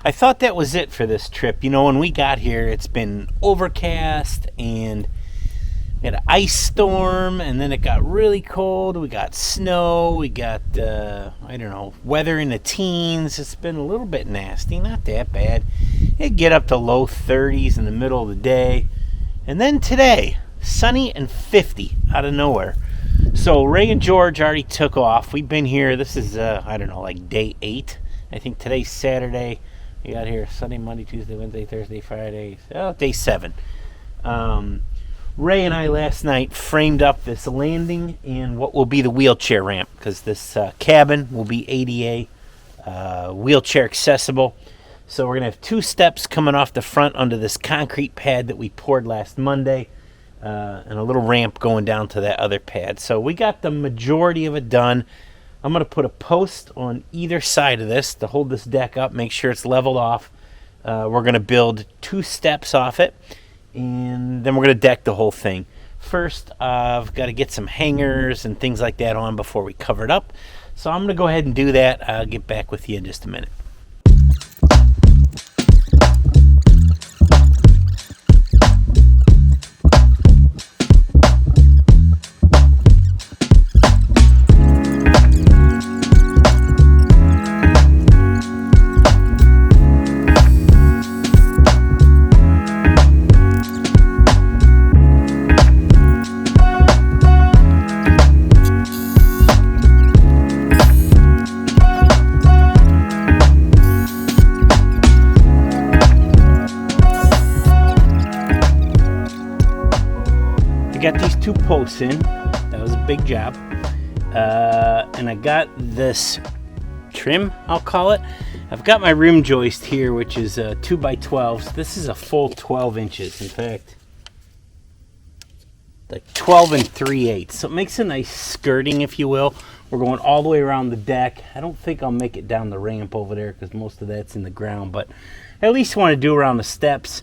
I thought that was it for this trip. You know, when we got here, it's been overcast and we had an ice storm, and then it got really cold. We got snow. We got, I don't know, weather in the teens. It's been a little bit nasty, not that bad. It'd get up to low 30s in the middle of the day. And then today, sunny and 50 out of nowhere. So Ray and George already took off. We've been here. This is, I don't know, like day 8. I think today's Saturday. We got here Sunday, Monday, Tuesday, Wednesday, Thursday, Friday. Oh, day 7. Ray and I last night framed up this landing and what will be the wheelchair ramp, because this cabin will be ADA wheelchair accessible. So we're going to have 2 steps coming off the front onto this concrete pad that we poured last Monday, and a little ramp going down to that other pad. So we got the majority of it done. I'm going to put a post on either side of this to hold this deck up, make sure it's leveled off. We're going to build 2 steps off it, and then we're going to deck the whole thing. First, I've got to get some hangers and things like that on before we cover it up. So I'm going to go ahead and do that. I'll get back with you in just a minute. Got these 2 posts in. That was a big job. And I got this trim, I'll call it. I've got my rim joist here, which is 2x12s. This is a full 12 inches. In fact, like 12 3/8. So it makes a nice skirting, if you will. We're going all the way around the deck. I don't think I'll make it down the ramp over there because most of that's in the ground, but I at least want to do around the steps.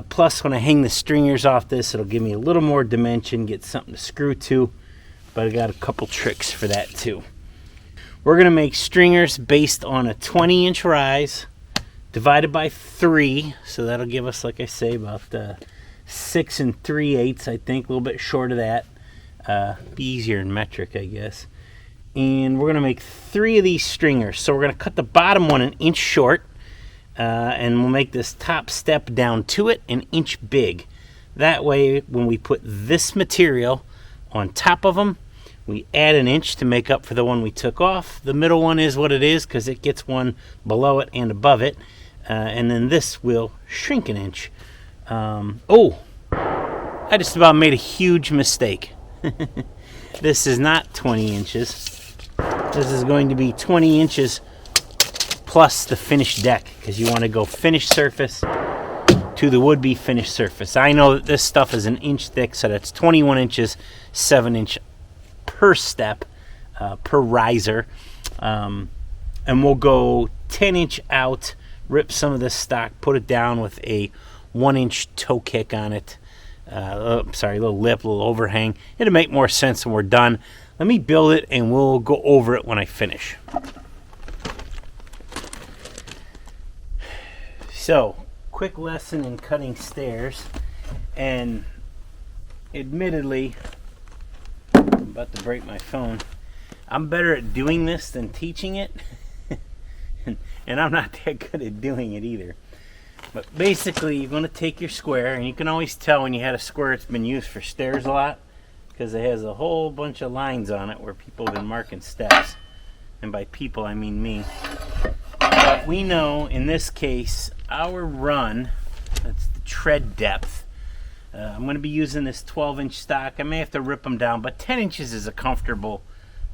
Plus, when I hang the stringers off this, it'll give me a little more dimension, get something to screw to. But I got a couple tricks for that too. We're going to make stringers based on a 20-inch rise divided by 3. So that'll give us, like I say, about 6 3/8, I think, a little bit short of that. Be easier in metric, I guess. And we're going to make 3 of these stringers. So we're going to cut the bottom one 1 inch short. And we'll make this top step down to it 1 inch big. That way, when we put this material on top of them, we add 1 inch to make up for the one we took off. The middle one is what it is because it gets one below it and above it. And then this will shrink 1 inch. Oh, I just about made a huge mistake. This is not 20 inches. This is going to be 20 inches plus the finished deck, because you want to go finished surface to the would-be finished surface. I know that this stuff is 1 inch thick, so that's 21 inches, 7 inch per step, per riser. And we'll go 10 inch out, rip some of this stock, put it down with a 1 inch toe kick on it. A little lip, a little overhang. It'll make more sense when we're done. Let me build it and we'll go over it when I finish. So, quick lesson in cutting stairs, and admittedly, I'm about to break my phone. I'm better at doing this than teaching it, and I'm not that good at doing it either. But basically, you're going to take your square, and you can always tell when you had a square that's been used for stairs a lot, because it has a whole bunch of lines on it where people have been marking steps. And by people, I mean me. But we know, in this case, our run, that's the tread depth. I'm going to be using this 12-inch stock. I may have to rip them down, but 10 inches is a comfortable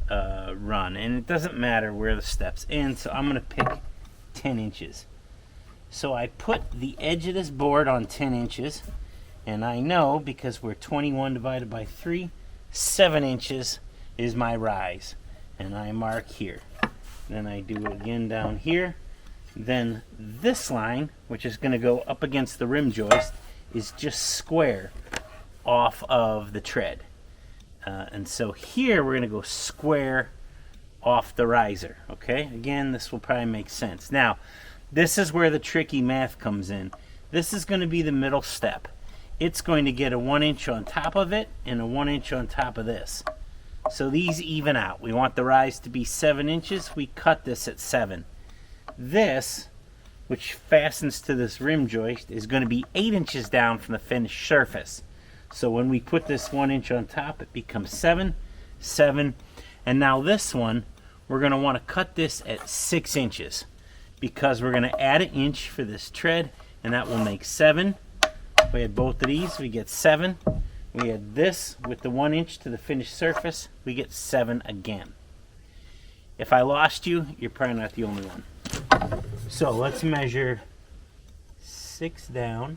run. And it doesn't matter where the steps end, so I'm going to pick 10 inches. So I put the edge of this board on 10 inches, and I know, because we're 21 divided by 3, 7 inches is my rise. And I mark here. Then I do it again down here. Then this line, which is going to go up against the rim joist, is just square off of the tread. And so here we're going to go square off the riser. Okay, again, this will probably make sense. Now, This is where the tricky math comes in. This is going to be the middle step. It's going to get a 1 inch on top of it and a 1 inch on top of this. So these even out. We want the rise to be 7 inches. We cut this at 7. This, which fastens to this rim joist, is going to be 8 inches down from the finished surface. So when we put this 1 inch on top, it becomes 7, 7. And now this one, we're going to want to cut this at 6 inches because we're going to add an inch for this tread, and that will make 7. We had both of these, we get 7. We had this with the 1 inch to the finished surface, we get 7 again. If I lost you, you're probably not the only one. So let's measure 6 down.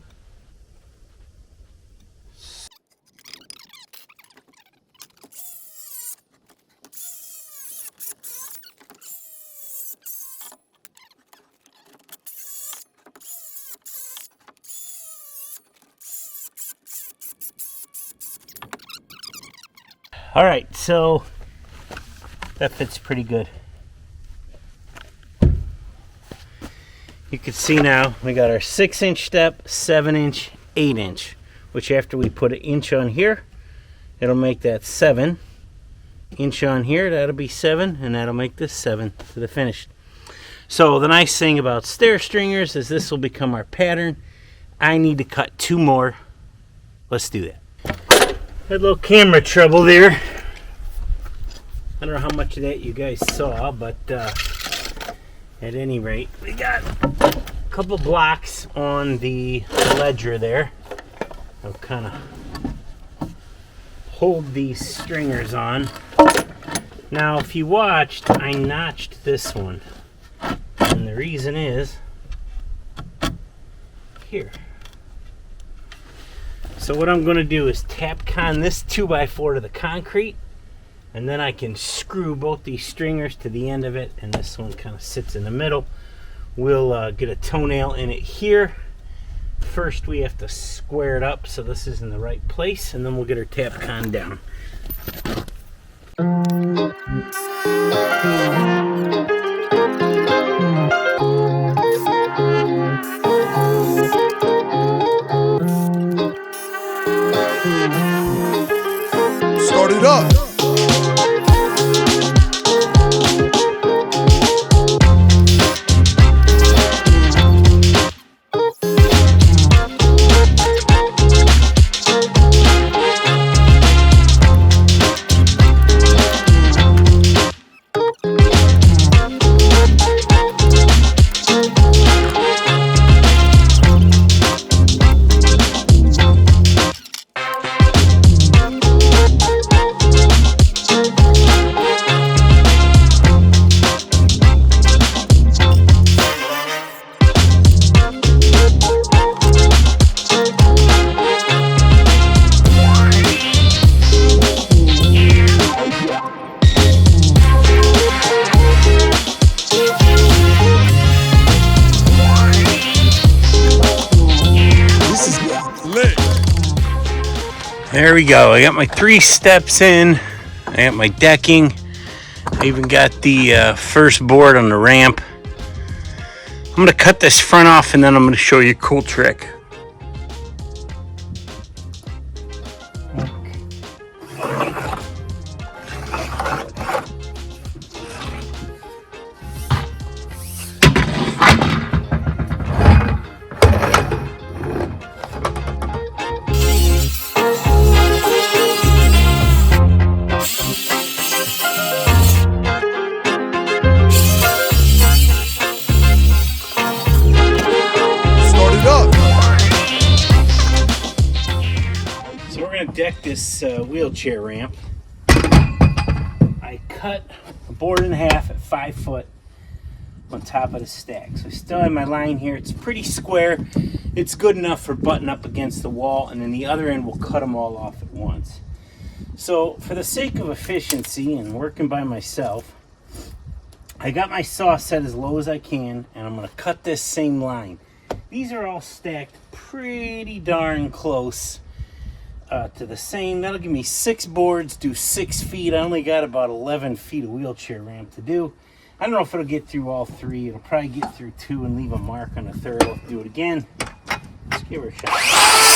All right, so that fits pretty good. You can see now we got our 6 inch step, 7 inch, 8 inch, which after we put an inch on here, it'll make that 7. Inch on here, that'll be 7, and that'll make this 7 to the finished. So the nice thing about stair stringers is this will become our pattern. I need to cut 2 more. Let's do that. Had a little camera trouble there. I don't know how much of that you guys saw, but at any rate, we got a couple blocks on the ledger there. I'll kind of hold these stringers on. Now, if you watched, I notched this one. And the reason is here. So what I'm going to do is Tapcon this 2x4 to the concrete, and then I can screw both these stringers to the end of it, and this one kind of sits in the middle. We'll get a toenail in it here. First we have to square it up so this is in the right place, and then we'll get our Tapcon down. Start it up. There we go. I got my 3 steps in. I got my decking. I even got the first board on the ramp. I'm going to cut this front off, and then I'm going to show you a cool trick. Deck this wheelchair ramp. I cut a board in half at 5 foot on top of the stack. So I still have my line here. It's pretty square. It's good enough for butting up against the wall, and then the other end we'll cut them all off at once. So for the sake of efficiency and working by myself, I got my saw set as low as I can, and I'm going to cut this same line. These are all stacked pretty darn close to the same. That'll give me 6 boards, do 6 feet. I only got about 11 feet of wheelchair ramp to do. I don't know if it'll get through all 3. It'll probably get through 2 and leave a mark on a third. I'll do it again. Let's give her a shot.